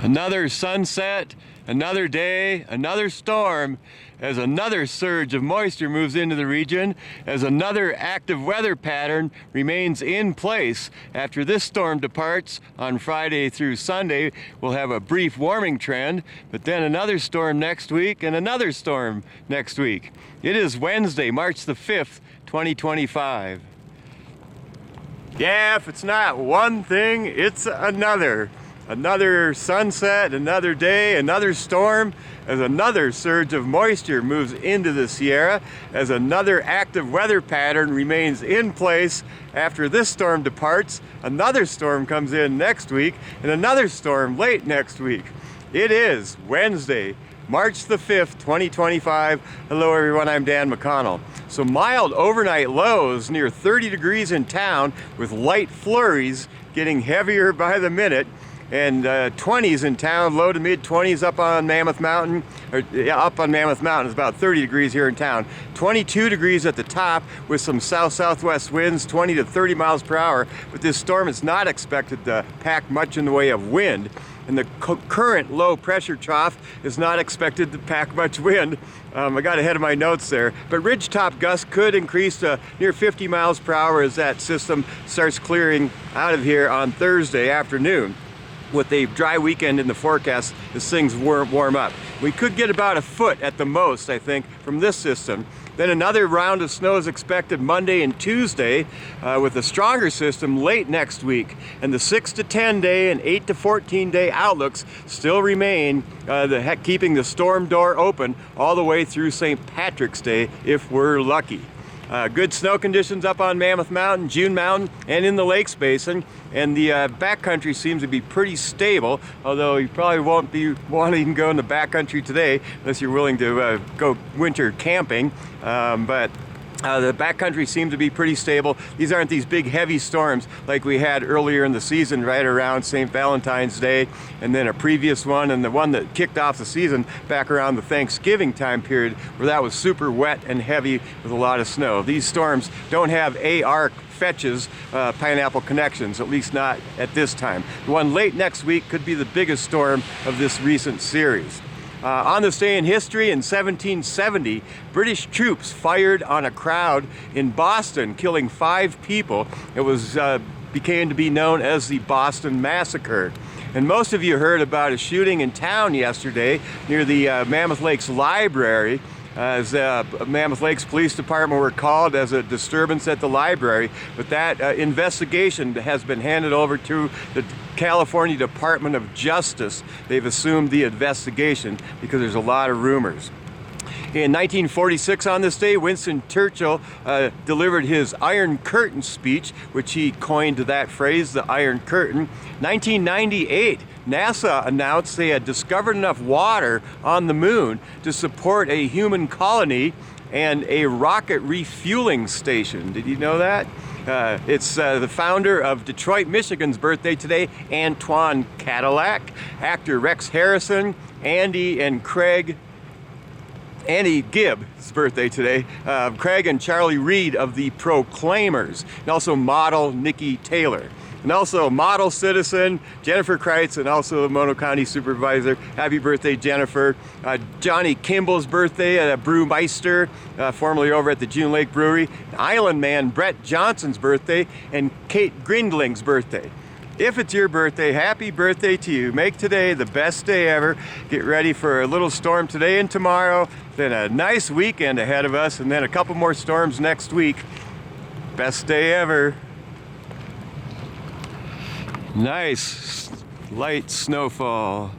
Another sunset, another day, another storm, as another surge of moisture moves into the region, as another active weather pattern remains in place. After this storm departs on Friday through Sunday, we'll have a brief warming trend, but then another storm next week and another storm next week. It is Wednesday, March the 5th, 2025. Yeah, if it's not one thing, it's another. Another sunset, another day, another storm, as another surge of moisture moves into the Sierra, as another active weather pattern remains in place. After this storm departs, another storm comes in next week, and another storm late next week. It is Wednesday, March the 5th, 2025. Hello everyone, I'm Dan McConnell. So mild overnight lows near 30 degrees in town with light flurries getting heavier by the minute. And 20s in town, low to mid 20s up on Mammoth Mountain, up on Mammoth Mountain. It's about 30 degrees here in town. 22 degrees at the top with some south-southwest winds, 20 to 30 miles per hour. But this storm is not expected to pack much in the way of wind. And the current low pressure trough is not expected to pack much wind. I got ahead of my notes there. But ridgetop gusts could increase to near 50 miles per hour as that system starts clearing out of here on Thursday afternoon. With a dry weekend in the forecast as things warm up. We could get about a foot at the most, I think, from this system. Then another round of snow is expected Monday and Tuesday with a stronger system late next week. And the 6 to 10 day and 8 to 14 day outlooks still remain, keeping the storm door open all the way through St. Patrick's Day if we're lucky. Good snow conditions up on Mammoth Mountain, June Mountain, and in the Lakes Basin. And the backcountry seems to be pretty stable, although you probably won't be wanting to go in the backcountry today unless you're willing to go winter camping. The backcountry seems to be pretty stable. These aren't these big heavy storms like we had earlier in the season right around St. Valentine's Day, and then a previous one, and the one that kicked off the season back around the Thanksgiving time period where that was super wet and heavy with a lot of snow. These storms don't have AR fetches, pineapple connections, at least not at this time. The one late next week could be the biggest storm of this recent series. On this day in history, in 1770, British troops fired on a crowd in Boston, killing 5 people. It was became to be known as the Boston Massacre. And most of you heard about a shooting in town yesterday near the Mammoth Lakes Library, as Mammoth Lakes Police Department were called as a disturbance at the library. But that investigation has been handed over to the California Department of Justice. They've assumed the investigation because there's a lot of rumors. In 1946 on this day, Winston Churchill delivered his Iron Curtain speech, which he coined that phrase, the Iron Curtain. 1998, NASA announced they had discovered enough water on the moon to support a human colony and a rocket refueling station. Did you know that? It's the founder of Detroit, Michigan's birthday today, Antoine Cadillac, actor Rex Harrison, Andy Gibb's birthday today, Craig and Charlie Reed of the Proclaimers, and also model Nikki Taylor. And also model citizen Jennifer Kreitz, and also the Mono County supervisor. Happy birthday, Jennifer. Johnny Kimball's birthday at Brewmeister, formerly over at the June Lake Brewery. Island man Brett Johnson's birthday, and Kate Grindling's birthday. If it's your birthday, happy birthday to you. Make today the best day ever. Get ready for a little storm today and tomorrow, then a nice weekend ahead of us, and then a couple more storms next week. Best day ever. Nice light snowfall.